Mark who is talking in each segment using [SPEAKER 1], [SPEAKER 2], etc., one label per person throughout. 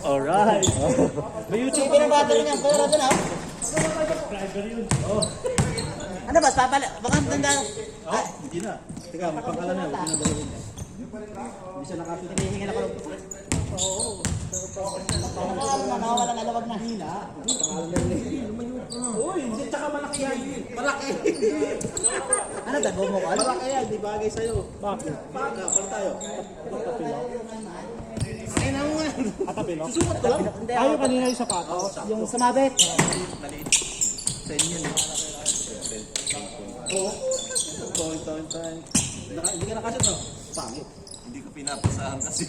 [SPEAKER 1] Alright. May YouTube pa rin.
[SPEAKER 2] Pinabado niya. Pero doon ako.
[SPEAKER 1] Subscriber yun. Oh.
[SPEAKER 2] Ano ba? Papala. Baka tanda.
[SPEAKER 1] Ah, hindi na. Teka, pangkalan na. Huwag na dalawin. Hindi siya nakapit.
[SPEAKER 2] Hinihingi na ko. Oo. Nakawala na lawag na.
[SPEAKER 1] Uy, hindi. Tsaka malaki yan. Malaki.
[SPEAKER 2] Ano ba? Bumukal?
[SPEAKER 1] Malaki yan. Di bagay sa'yo. Bakit? Pala tayo. Tapilok.
[SPEAKER 2] Ay na mo nga.
[SPEAKER 1] Tapilok.
[SPEAKER 2] Susukat ko lang.
[SPEAKER 1] Tayo kanina yung sapatos.
[SPEAKER 2] Yung sumabit.
[SPEAKER 1] Sa inyo yun. Oo. Hindi ka nakasya no? Pangit.
[SPEAKER 3] Hindi ko pinapasahan kasi.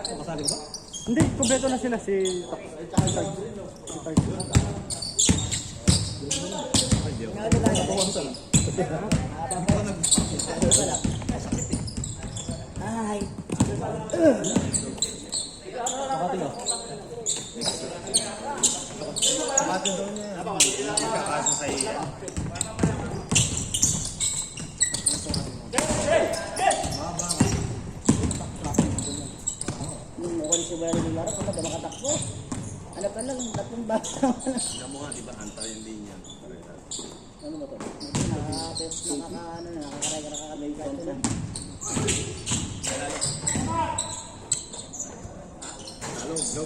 [SPEAKER 1] Kasali ko ba?
[SPEAKER 4] Hindi, kumpleto na sila si
[SPEAKER 2] Ay.
[SPEAKER 1] Makati ka.
[SPEAKER 3] Bakit daw niya? Hindi ka kaso sa iya.
[SPEAKER 2] Yung mukha ni Subaru ng laro, kung ba makatakbo? Ano pa lang, tatlong bata.
[SPEAKER 3] Alam mo nga, di ba, antay yung linya.
[SPEAKER 2] Ano ba to? Nakakakarega, nakakabay ka na.
[SPEAKER 3] Talo, go.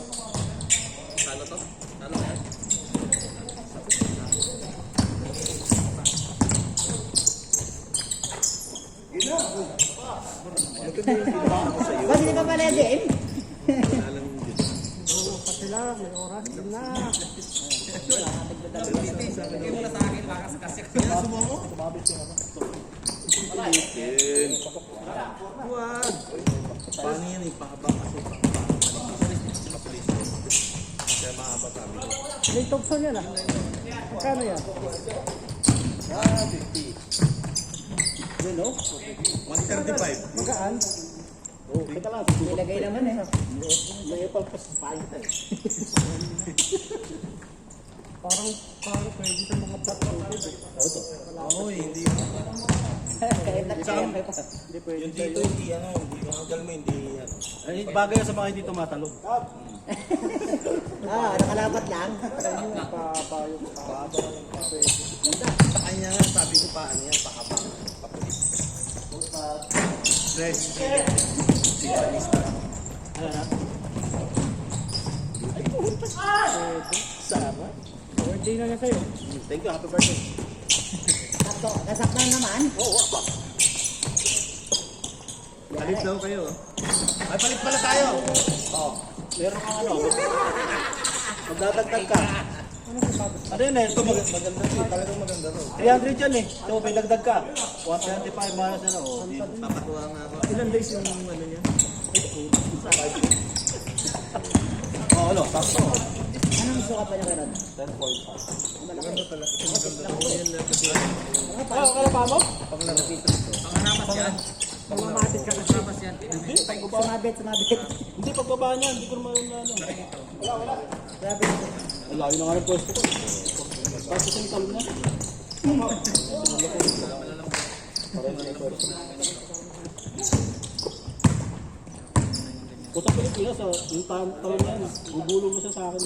[SPEAKER 3] Talo to? Talo yan?
[SPEAKER 2] Bakit di pa pala yung game?
[SPEAKER 3] Alam mo yun.
[SPEAKER 4] pa sila, may oras na.
[SPEAKER 3] Yan, sumo mo? Palitin. Huwag. Paano yan eh? Pahaba kasi. Kaya mahaba kami.
[SPEAKER 4] May Thompson yan ah. Magkano yan?
[SPEAKER 3] 50.
[SPEAKER 2] Yun o.
[SPEAKER 3] 135.
[SPEAKER 4] Magaan?
[SPEAKER 1] Oh, kita lang.
[SPEAKER 2] Nilagay naman eh.
[SPEAKER 1] May palpas pa ito eh.
[SPEAKER 4] Parang pwede sa mga plat-coated eh.
[SPEAKER 3] Oo, hindi.
[SPEAKER 2] Kahit nagkaya pa.
[SPEAKER 1] Hindi pwede.
[SPEAKER 3] Yung dito, hindi ano. Hindi makagal mo, hindi ano.
[SPEAKER 1] Ay, bagay sa mga hindi tumatalog.
[SPEAKER 2] Nakalapat lang.
[SPEAKER 3] Sa kanya nga, sabi ko pa, ano yan, pakapa. Papulis. Dress. Sigalista.
[SPEAKER 1] Ano na? Sarap.
[SPEAKER 4] Birthday na niya sa'yo.
[SPEAKER 1] Thank you. Happy birthday.
[SPEAKER 2] Kasaktan naman.
[SPEAKER 3] Palit daw kayo. Ay, palit pala tayo.
[SPEAKER 1] Oh, meron kang ano. Magdadagdag ka. Ano yun eh?
[SPEAKER 3] Ito maganda rin. Talagang maganda rin.
[SPEAKER 1] 300 yan eh. So, may dagdag ka. 175 minus ano. Oh, di.
[SPEAKER 3] Papatuwa nga ako.
[SPEAKER 1] Ilan days yung ano niya? Oh, ano? Sakto.
[SPEAKER 2] Anong suka pa niya karon?
[SPEAKER 1] 10.5.
[SPEAKER 3] Maganda pala. Maganda po yan na kasi.
[SPEAKER 4] Kala pa mo?
[SPEAKER 3] Panganapas yan.
[SPEAKER 4] Mamatis ka kasi.
[SPEAKER 1] Hindi, pagbaba.
[SPEAKER 2] Sumabit.
[SPEAKER 1] Hindi, pagbaba niya. Hindi ko naman ano.
[SPEAKER 2] Grabe.
[SPEAKER 1] Wala yun na nga ng pwesto ko. Tapos yung talon na. Parang na yung pwesto. Kung sa Pilipinas, yung talon na yan, gugulong mo siya sa akin.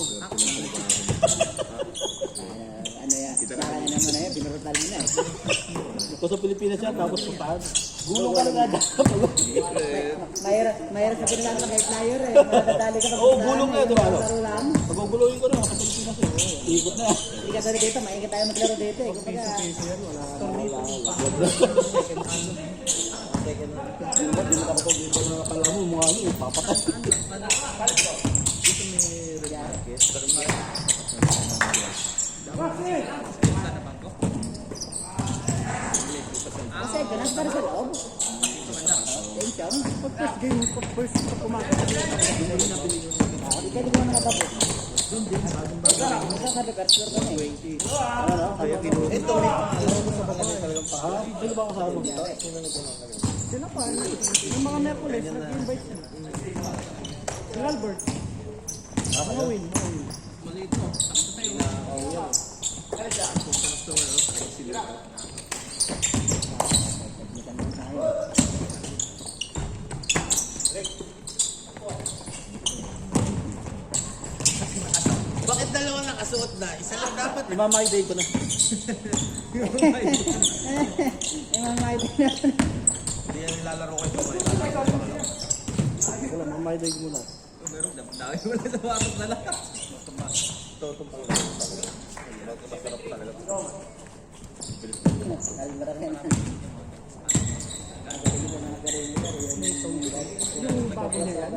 [SPEAKER 2] Ano yan? Sa kanya naman na yan. Binurutal mo na eh.
[SPEAKER 1] Kung sa Pilipinas yan, tapos puntahan. Gulong ka na nga dapat.
[SPEAKER 2] Mahirap sa pinala ng kahit flyer eh. Madadali ka pag
[SPEAKER 1] Oo, gulong na, di ba?
[SPEAKER 2] Laro lang.
[SPEAKER 1] Paguguluhin ko na, sa Pilipinas eh. Ikot na.
[SPEAKER 2] Hindi ka dali dito. Maingat tayo maglaro dito eh. Kumbaga.
[SPEAKER 1] Hindi mo kapag dito na nakala mo, mga ano, papatay.
[SPEAKER 2] Kasi ganas para sa loob. Tension.
[SPEAKER 4] First game, first kumakas.
[SPEAKER 2] Hindi ka din mo nakatapos. Sa repertoire ka na eh.
[SPEAKER 3] Ito, may pangalaw ko sa bagay talagang pa.
[SPEAKER 1] Sino ba kasama?
[SPEAKER 4] Sila pa, yung mga Merkules, nag-invite sila. Si Albert. Mga win.
[SPEAKER 3] Bakit dalawa nakasuot na? Isa lang dapat.
[SPEAKER 1] Imamay-day ko na.
[SPEAKER 2] Mamay din na.
[SPEAKER 3] Hindi yan nilalaro ko ito.
[SPEAKER 1] Wala, mamay-day ko muna.
[SPEAKER 3] Pero dami mo na sa watot na lang.
[SPEAKER 1] Ito pang masarap talaga.
[SPEAKER 4] Yung bago na yan.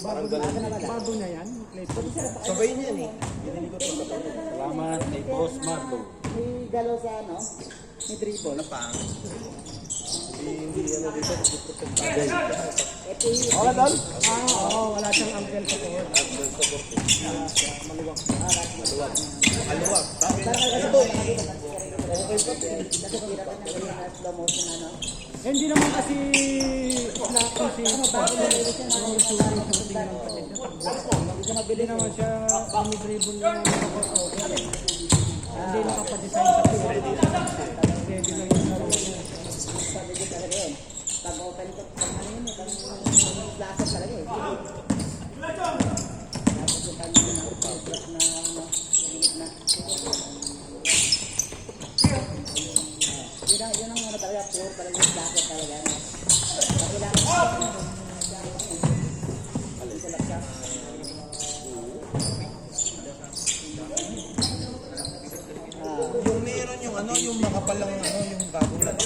[SPEAKER 4] Bago na yan.
[SPEAKER 1] Sabay niya eh. Salamat kay Boss Marlo.
[SPEAKER 2] May galaw sa ano? May dribble.
[SPEAKER 3] Ano pa?
[SPEAKER 1] Hindi ano dito. Bagay.
[SPEAKER 2] Ito yung
[SPEAKER 1] Wala doon?
[SPEAKER 4] Oo, wala siyang uncle sa court.
[SPEAKER 1] Maluwag.
[SPEAKER 3] Maluwag.
[SPEAKER 2] slow motion ano?
[SPEAKER 4] Eh, hindi naman kasi na kasi bago na rin siya na hindi mabili naman siya dribble niya hindi nakapadesign sa court. Ready lang yung laro niya.
[SPEAKER 2] Sabi ko talaga yun. Pag open ko, pag ano yun, pag laser talaga eh. Tapos yung pag drop na ano, nagilip na. Yun ang ano talaga, pure talaga yung laser talaga. Pag ilangan isa lang siya.
[SPEAKER 3] Yung meron yung ano, yung makapalang ano, yung gagong lang.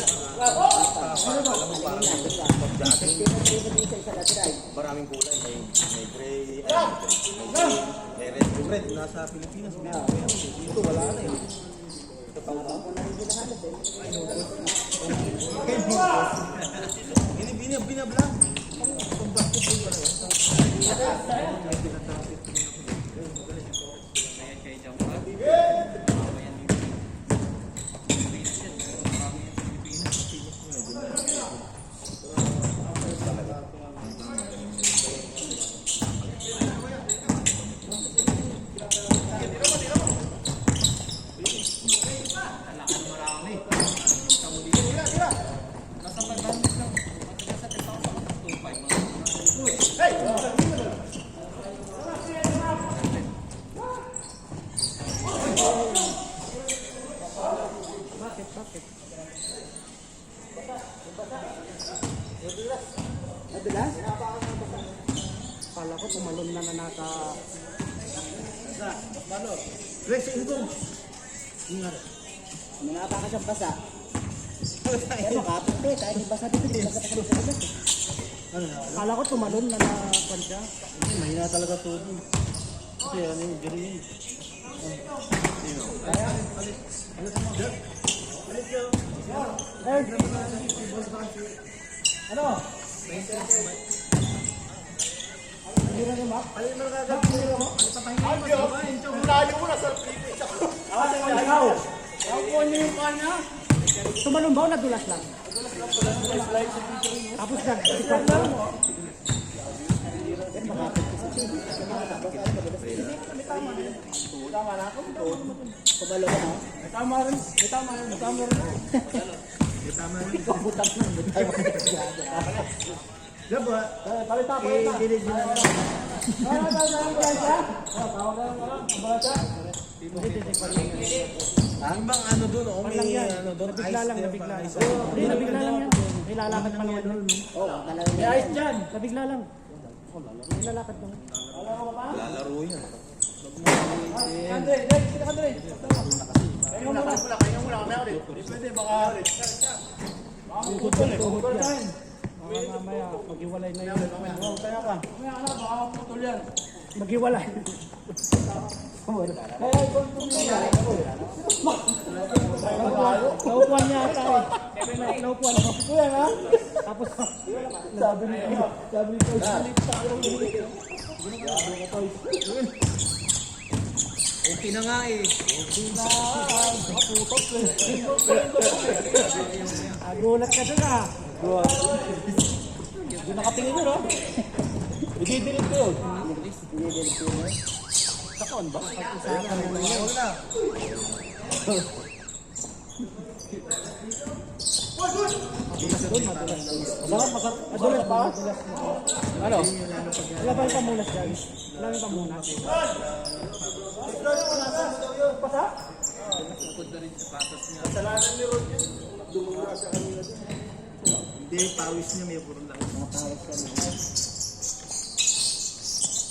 [SPEAKER 3] Alam mo parang pag-jogging. Maraming kulay. May gray, may green, may red. Yung red, nasa Pilipinas. Meron ko yan. Dito wala na eh. Binablang. Pag-basketball wala yan.
[SPEAKER 4] Kala ko tumalon na nasa
[SPEAKER 3] Rex, ito to.
[SPEAKER 2] Minapa ka siyang basa. Pero kapit eh, kahit yung basa dito, basa ka sa labas eh.
[SPEAKER 4] kala ko tumalon na siya.
[SPEAKER 1] Hindi, mahina talaga to. Kasi ano yung green.
[SPEAKER 4] Ano? Hindi na ni Mac? Alin mo nagagawin mo? Ako niyo yung kanya. Tumalon ba o nadulas lang? Tapos nag-ikot lang.
[SPEAKER 2] Kumalo ka no?
[SPEAKER 4] Tama rin. Tama rin.
[SPEAKER 2] Butak na, butak na.
[SPEAKER 4] Diba? Palita.
[SPEAKER 2] Dilig na.
[SPEAKER 3] Ang bang ano doon, oh, may ano doon,
[SPEAKER 4] Nabigla lang. Hindi, nabigla lang yan. May lalakad pa naman doon.
[SPEAKER 2] Oo, talagang
[SPEAKER 4] May ice dyan. Nabigla lang. May lalakad lang.
[SPEAKER 3] lalaro yan.
[SPEAKER 4] Tuhod yan. Mamaya, maghiwalay na yun. Maghiwalay. Naupuan niya ata eh. Naupuan mo. Kuya nga. Tapos, sabi ni
[SPEAKER 3] Okay na nga eh.
[SPEAKER 4] gulat ka dun ah.
[SPEAKER 1] Hindi nakatingin yun, ha? I-delete ko yun. Sakon ba?
[SPEAKER 4] Pag-usapan mo na yun.
[SPEAKER 3] Huwag na.
[SPEAKER 4] Masarap. Madulas ba? Ano? Wala ba yung pamunas dyan? Wala yung pamunas. Pasa?
[SPEAKER 1] Kasalanan ni Rod yun. Dumula sa kanila din.
[SPEAKER 3] Hindi, pawis niya may puro lang.
[SPEAKER 2] Mga tawag ka na.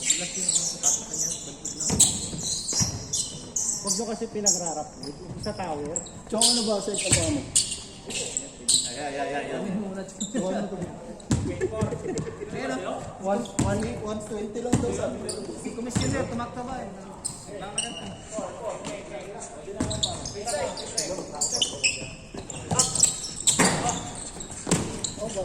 [SPEAKER 3] Madalas yung ano sa tato kanya, balpod na.
[SPEAKER 4] Huwag nyo kasi pinagrarap sa tower.
[SPEAKER 1] Tsaka ano ba sa ikagano?
[SPEAKER 3] Ay.
[SPEAKER 1] 120 lang daw sabi nila.
[SPEAKER 3] Si Commissioner, tumakta ba eh?
[SPEAKER 2] Oh, ba?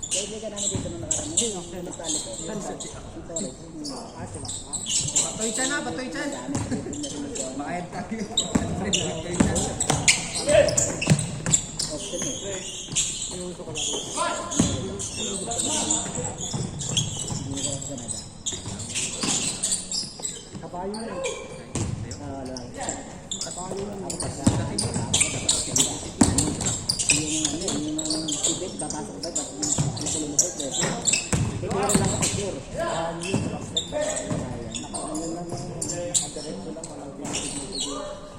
[SPEAKER 2] Kaibigan namin dito nung nakaraan. Sino? Nagtali ko.
[SPEAKER 3] Batoy chan na, batoy chan. Makayad tayo.
[SPEAKER 2] Option eh.
[SPEAKER 4] Kapayo na eh.
[SPEAKER 2] Wala.
[SPEAKER 4] Kapayo na eh.
[SPEAKER 2] Yung tibet, babasok ba? Ba't nakulumukot eh? Hindi lang ako sure.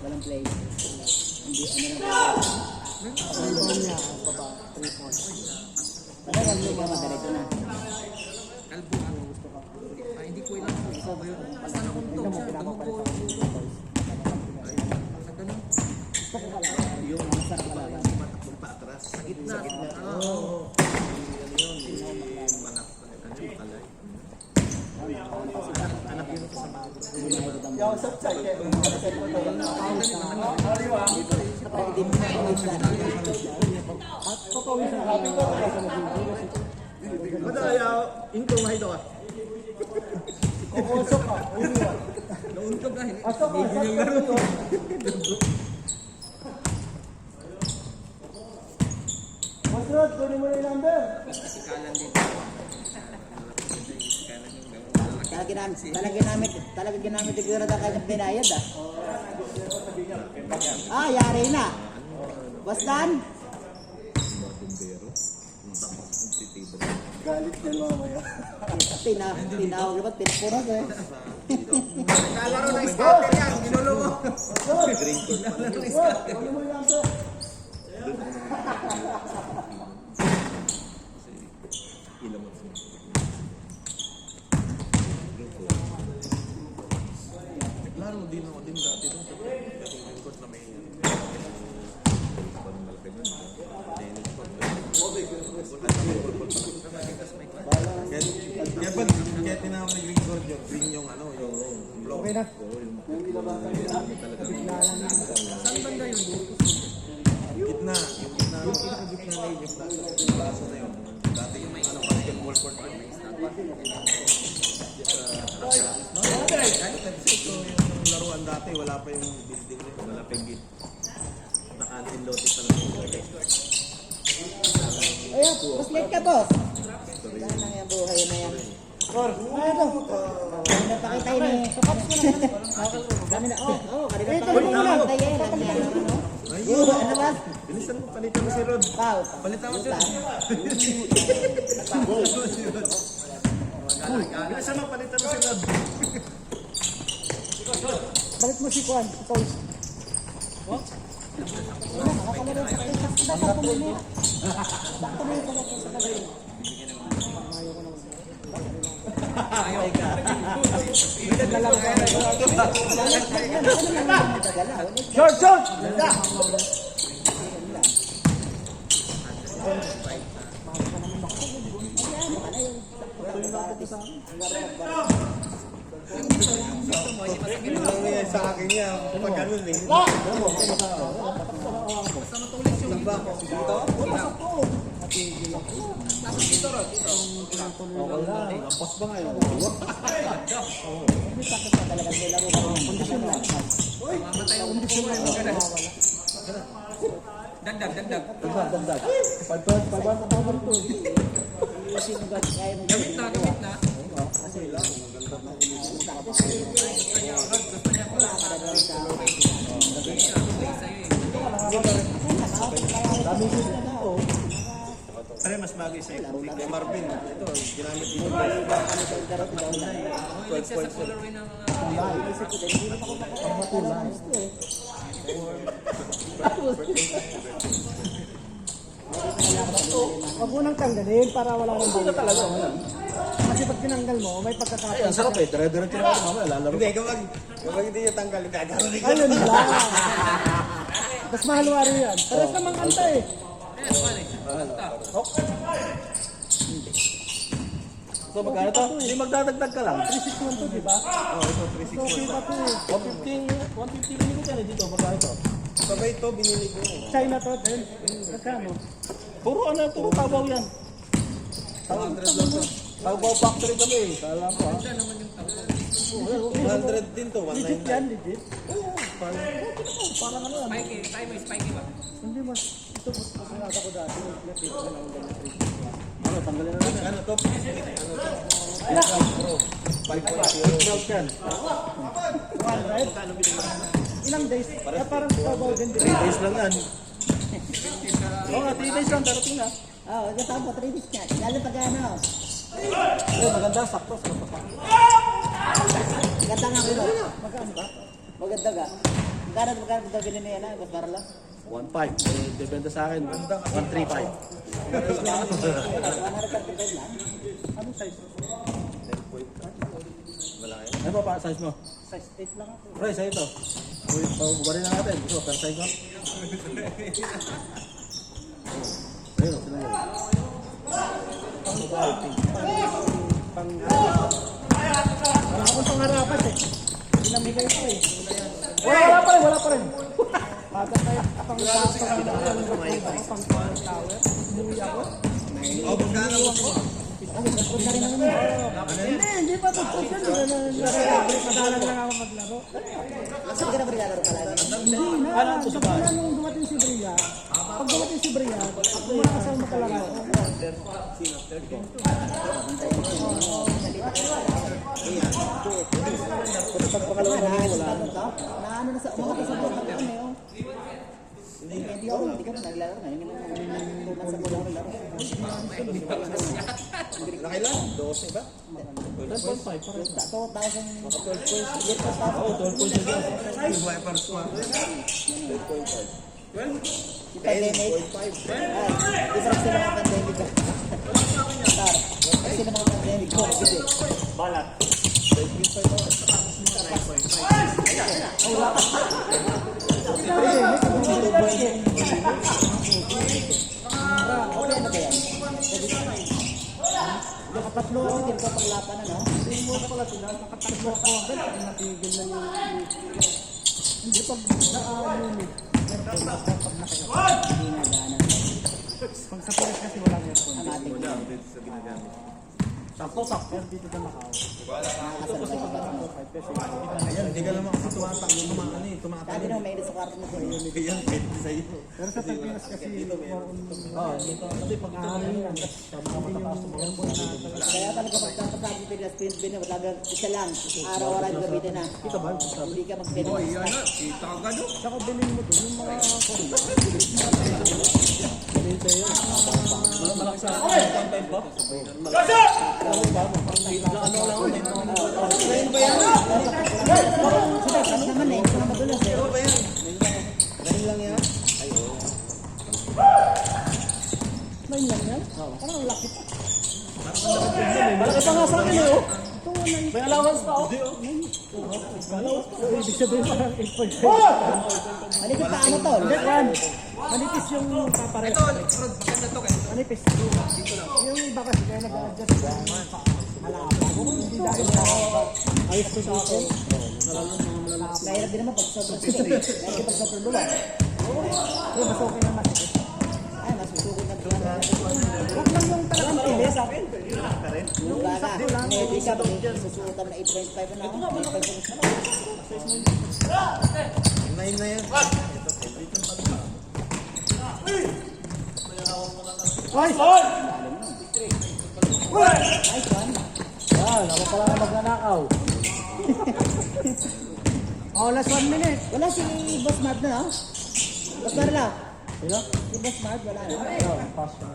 [SPEAKER 2] Walang play. Hindi, ano lang.
[SPEAKER 4] Ano niya, baba, 3 points.
[SPEAKER 2] Talagang hindi ka madalit na.
[SPEAKER 3] Kalbo ano gusto ka? Ay, hindi ko ilang ikaw ba yun? Basta na kung to, siya, tumuko. Sa ganun.
[SPEAKER 2] Yung masarap ka lang.
[SPEAKER 3] Matakbong pa atras. Sa gitna. Oo. Manak. Ano yung kalay? Anak yun sa mga.
[SPEAKER 1] Yung sa side, kaya kung sa mo tayo.
[SPEAKER 4] At papawis na kami ko.
[SPEAKER 3] Madaya, inko mahay daw ah.
[SPEAKER 1] Kukusok ka.
[SPEAKER 3] Nauntog ka.
[SPEAKER 1] Aso ka, sakto to. Masrod, kunin mo na yung number.
[SPEAKER 3] Sikalan din.
[SPEAKER 2] Talaga ginamit yung gura na kanyang binayad ah. Ah, yari na. Bastan?
[SPEAKER 1] Galit yan mamaya.
[SPEAKER 2] Tinawag ba? Tinpuros eh.
[SPEAKER 3] Kalaro na scatter yan. Ginulo mo.
[SPEAKER 1] Kunin mo yung number.
[SPEAKER 3] Laro din ako din dati doon sa dating court na may malaki doon. Kaya tinawag na green court yung green yung ano yung block.
[SPEAKER 4] Okay na.
[SPEAKER 3] Saan banda yun? Gitna. Yung gitna. Yung pinakagitna na yun. Yung baso na yun. Dati yung may ano basketball court na may stand. Ito yung laruan dati, wala pa yung building rin, wala pa yung gate. Naka-antin lotis na lang.
[SPEAKER 2] Ayun, mas late ka boss. Wala na yung buhay na yan. Ano to? Napakita yun eh. Kami na, kanina pa kami nakakita yan. Ano ba?
[SPEAKER 3] Bilisan mo, palitan mo si Rod.
[SPEAKER 2] Pau.
[SPEAKER 3] Palitan mo si Rod. Bilisan mo, palitan mo si Rod.
[SPEAKER 4] Balik mo si Juan, si Toys.
[SPEAKER 3] Ayaw ka.
[SPEAKER 4] Short, short!
[SPEAKER 3] Sa akin niya, pag ganun eh.
[SPEAKER 1] Lapas ba ngayon?
[SPEAKER 3] Dagdag, dagdag.
[SPEAKER 1] Dagdag. 500 to.
[SPEAKER 3] Gamit na, gamit na.
[SPEAKER 1] Dami ko na ako.
[SPEAKER 3] Pare, mas bagay sa ito. Kay Marvin, ito, ginamit dito.
[SPEAKER 2] Ano sa laro ko daw na.
[SPEAKER 3] 12.7.
[SPEAKER 2] Inisip ko din, hindi na ako makakalaman gusto eh.
[SPEAKER 4] Huwag mo nang tanggalin para wala nang
[SPEAKER 1] Hindi na talaga.
[SPEAKER 4] Kasi pag tinanggal mo, may
[SPEAKER 1] Ay,
[SPEAKER 4] pagkakataon.
[SPEAKER 1] ang sarap eh. Dire-diretso na ako mamaya. Lalaro
[SPEAKER 3] Hindi,
[SPEAKER 1] pa.
[SPEAKER 3] kapag hindi niya tanggal, gagawin ko.
[SPEAKER 4] Ayun lang. Mas mahal wari yan. Pares namang kanta eh.
[SPEAKER 1] So, magkano to? Hindi magdadagdag ka lang.
[SPEAKER 4] 361 to, di ba?
[SPEAKER 3] Oo, ito,
[SPEAKER 4] So, kita to eh.
[SPEAKER 1] 150 binili ko yan eh dito. Magkano to?
[SPEAKER 3] Sabay ito, binili ko.
[SPEAKER 4] China to, din. Magkano?
[SPEAKER 1] Puro ano, puro tabaw yan.
[SPEAKER 3] 100 lang to.
[SPEAKER 1] Tabaw factory kami eh. Kala ko ha.
[SPEAKER 3] 100 din to,
[SPEAKER 4] Legit yan,
[SPEAKER 3] 199.
[SPEAKER 4] legit.
[SPEAKER 1] Parang ano yan.
[SPEAKER 4] Hindi mas, ito mas masarata ko dati. Nagpito na lang ganyan.
[SPEAKER 1] Ano, tanggalin na natin.
[SPEAKER 3] Ano to? Pro. 5.0.
[SPEAKER 1] Brown yan.
[SPEAKER 4] Ilang days? Parang tabaw din.
[SPEAKER 1] 3 days lang yan. Oo nga, 3 days lang. Darating na.
[SPEAKER 2] Oo, kasama ko 3 days nga. Lalo pag ano.
[SPEAKER 1] Ay, maganda. Sakto.
[SPEAKER 2] Ganda nga ko.
[SPEAKER 4] Magkano ba?
[SPEAKER 2] Maganda ka. Magkano daw bilhin na yan ha? Basta lang.
[SPEAKER 1] 1.5. Eh, depende sa akin. 1.35.
[SPEAKER 2] 135 lang.
[SPEAKER 4] Anong size?
[SPEAKER 1] Ano ba pa size mo?
[SPEAKER 4] Size 8 lang ako.
[SPEAKER 1] Pre, sa'yo ito. Uy, pabubarin na natin. Gusto, pero size mo? Ayun, sino yun?
[SPEAKER 4] Wala akong pangarapan eh. Pinamigay ko eh. Wala pa rin. Baga tayo, pang-tower. Umuwi ako.
[SPEAKER 3] Oh, magkano mo?
[SPEAKER 4] Hindi pa tapos yan. Madalang lang ako maglaro.
[SPEAKER 2] Kasi ka na brigador ka lang.
[SPEAKER 4] Hindi na. Kapag nung dumating si Bria, pag dumating si Bria, ako muna kasama makalaro.
[SPEAKER 2] Naano na sa mga kasabot na kami oh. Hindi ako naglaro na. Yung 2 months ako lang naglaro.
[SPEAKER 3] Nakailan? 12 ba?
[SPEAKER 2] 2,000
[SPEAKER 1] Oo, 12 points yun.
[SPEAKER 3] Yung wipers ko. 12.5.
[SPEAKER 2] pandemic. Difference sila mga pandemic. Star. Kasi mga pandemic ko.
[SPEAKER 1] Balat.
[SPEAKER 2] Okay na ba yan?
[SPEAKER 4] Nakatatlo ako.
[SPEAKER 2] Hindi ko paglapan na no?
[SPEAKER 4] Hindi mo pala sila. Nakatatlo ako agad. Natigil na yung... Hindi pag naka-unit.
[SPEAKER 2] Hindi na gana.
[SPEAKER 4] Pag sa Pires kasi walang aircon.
[SPEAKER 2] Ang ating
[SPEAKER 3] Sa ginagamit.
[SPEAKER 1] Sakto.
[SPEAKER 4] Pero dito sa Macau.
[SPEAKER 2] nakasal sa mga.
[SPEAKER 3] Hindi ka naman kasi tumatakbo.
[SPEAKER 2] Dati nung may sa kwarto mo ko yun.
[SPEAKER 3] Yan, pwede sa'yo.
[SPEAKER 4] Pero sa Pilipinas kasi more on...
[SPEAKER 1] Oo, dito. Kasi pag ito na yan, sabi ka matataas mo yan.
[SPEAKER 2] Kaya talaga pagkakasabit Pinas, pinipin mo talaga isa lang. Araw-araw yung gamitin na.
[SPEAKER 1] Kita ba? Sabi.
[SPEAKER 2] Hindi ka magpinag.
[SPEAKER 4] Tsaka bilhin mo doon yung mga...
[SPEAKER 1] Malakas sa akin. Time ba?
[SPEAKER 2] Sila, kasi naman eh. Ito na madulas eh.
[SPEAKER 3] Ganun lang yan.
[SPEAKER 4] Nine lang yan? Parang ang laki pa.
[SPEAKER 1] Malakas pa nga sa akin eh. oh.
[SPEAKER 4] Ito nga nine.
[SPEAKER 1] May allowance pa oh.
[SPEAKER 4] Ibig sabihin parang 8.5.
[SPEAKER 2] Malikot pa ano to?
[SPEAKER 4] Hindi, yan. Manipis yung papares. Manipis. Yung iba kasi kaya nag-adjust yung hindi dahil sa ayos ko sa akin.
[SPEAKER 2] Mahirap din naman pag sobrang sila. Mahirap pag sobrang luwag.
[SPEAKER 4] Pero mas okay naman.
[SPEAKER 2] Ay, mas susukot na doon.
[SPEAKER 4] Huwag lang yung talagang pili sa akin.
[SPEAKER 2] Yung baga, hindi ka susukotan na 8.5 na ako. 8.5 na.
[SPEAKER 3] 9 na yan.
[SPEAKER 4] Ay!
[SPEAKER 2] Nice one.
[SPEAKER 1] Yan, ako pala na magnanakaw.
[SPEAKER 4] Oh, last 1 minute.
[SPEAKER 2] Wala si Boss Mart na, no? Boss Marla.
[SPEAKER 4] Sino?
[SPEAKER 2] Si Boss Mark, wala na.
[SPEAKER 4] Ayun, pass na.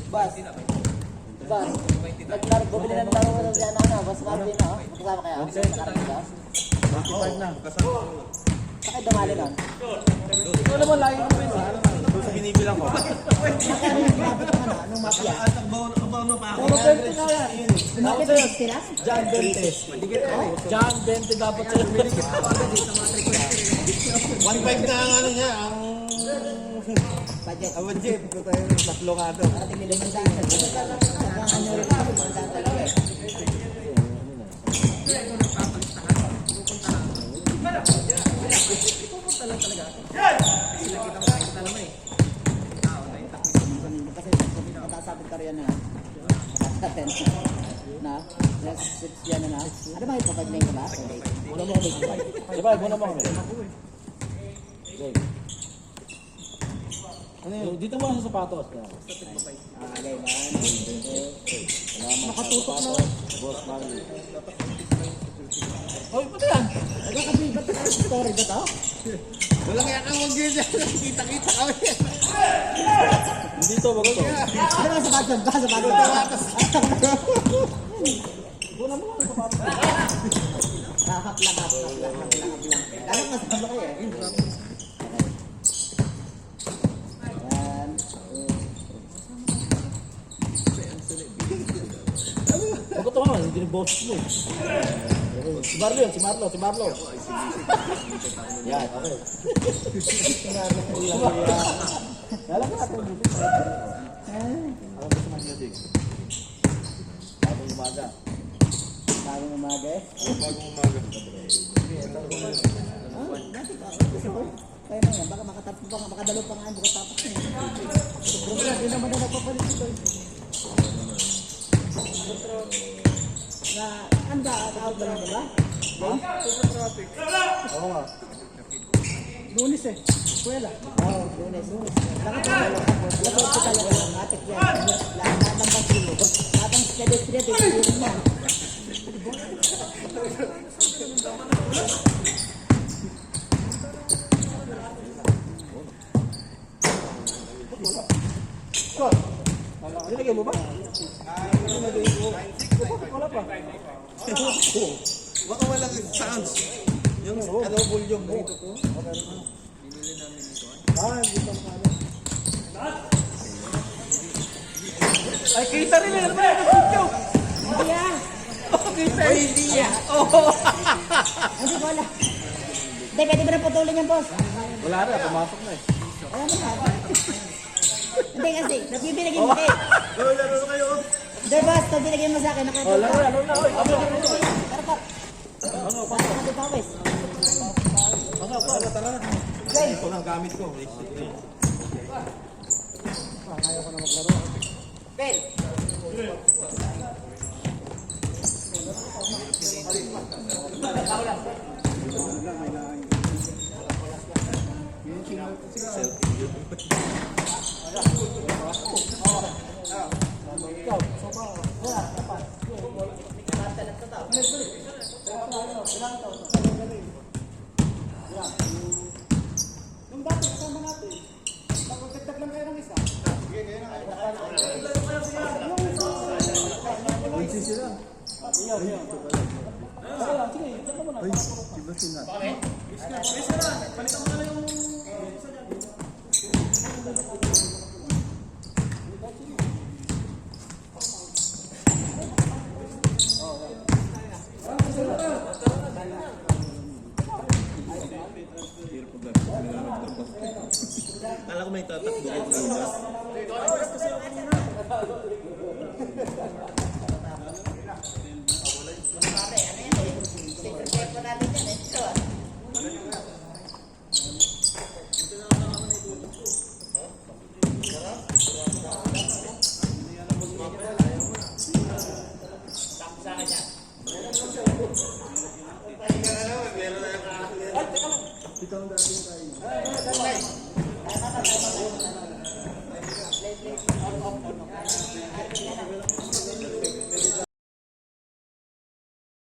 [SPEAKER 2] Bas. Bas. Naglaro, bumili ng laro ko dyan na ano. Boss Mark din, no? Kasama kaya? Nakarating
[SPEAKER 4] 25 na.
[SPEAKER 2] Sakit dumali lang.
[SPEAKER 4] Ito naman lagi ko yun.
[SPEAKER 3] Doon sa binibilang ko.
[SPEAKER 2] Magkano yung profit ng ano? Anong mafia?
[SPEAKER 4] Puro 20 na yan.
[SPEAKER 2] Bakit 60 lang?
[SPEAKER 4] John 20. John 20 dapat sa'yo.
[SPEAKER 3] 1.5 na ang ano niya, ang
[SPEAKER 2] Budget.
[SPEAKER 3] budget. Ito tayo ng tatlo nga doon.
[SPEAKER 2] Parating nila yung daan. Hanggang ano rin ako, magdaan talaga eh. Kasi matasabit ka rin na. Matasatin. Na? Yes, 6 yan na. Ano ba ito? 5 na yung ba?
[SPEAKER 4] Muna mo kami. Diba, muna mo kami. Ano yun? Dito mo sa sapatos.
[SPEAKER 2] Okay, man.
[SPEAKER 4] Nakatutok na. Boss Manny. Oy, pati yan.
[SPEAKER 2] Nagkakabibat na ang story ba to?
[SPEAKER 3] Walang yan ang mag-gisa. Kita-kita kami.
[SPEAKER 4] Dito, bago to.
[SPEAKER 2] Ano ba sa bagay? Baka sa bagay.
[SPEAKER 4] Muna mo kami sapatos.
[SPEAKER 2] Hap lang. Kaya masama kayo eh. Yan.
[SPEAKER 4] Bago to naman, hindi boss mo. Si Marlo yun, si Marlo. Yan, okay. Alam ka natin. Alam ko sa mga music. Bagong umaga.
[SPEAKER 2] Bagong umaga eh.
[SPEAKER 3] Bagong umaga.
[SPEAKER 2] Kaya na yan, baka makatapos pa nga, makadalo pa nga ang buka tapos na. Sobrang hindi naman na nagpapalit ito. Na, anda, out ba lang ba?
[SPEAKER 4] Oo nga.
[SPEAKER 2] Lunes eh. Eskwela. Oo, lunes. Bakit ba? Lagot ko talaga. Matik yan. Lahat ng basilo. Lahat ng street, itigirin yan.
[SPEAKER 4] Nilagay mo ba? Wala pa.
[SPEAKER 3] Baka walang sounds. Yung ano, volume mo.
[SPEAKER 4] Hindi pa makano. Ay, kita rin eh. Ano ba yan?
[SPEAKER 2] Hindi ah.
[SPEAKER 3] Ay, hindi yan.
[SPEAKER 2] Hindi ko wala. Hindi, pwede ba na putulin yan, boss?
[SPEAKER 4] Wala na, pumasok na eh.
[SPEAKER 2] Alam mo na. Hindi kasi, nabibinigyan mo eh.
[SPEAKER 3] Laro kayo.
[SPEAKER 2] Hindi, boss, ito binigyan mo sa akin.
[SPEAKER 4] Oh, laro na. Oy,
[SPEAKER 2] Tara pa. Tara pa, boss.
[SPEAKER 3] Tara.
[SPEAKER 2] Guys,
[SPEAKER 3] Ito lang gamit ko.
[SPEAKER 2] Bel.
[SPEAKER 4] Yung dati, kasama natin. Magkagdag lang kayo ng isa. Sige, sila. Sige, palitan mo na yung isa dyan.
[SPEAKER 3] Kala ko may tatakbo ko.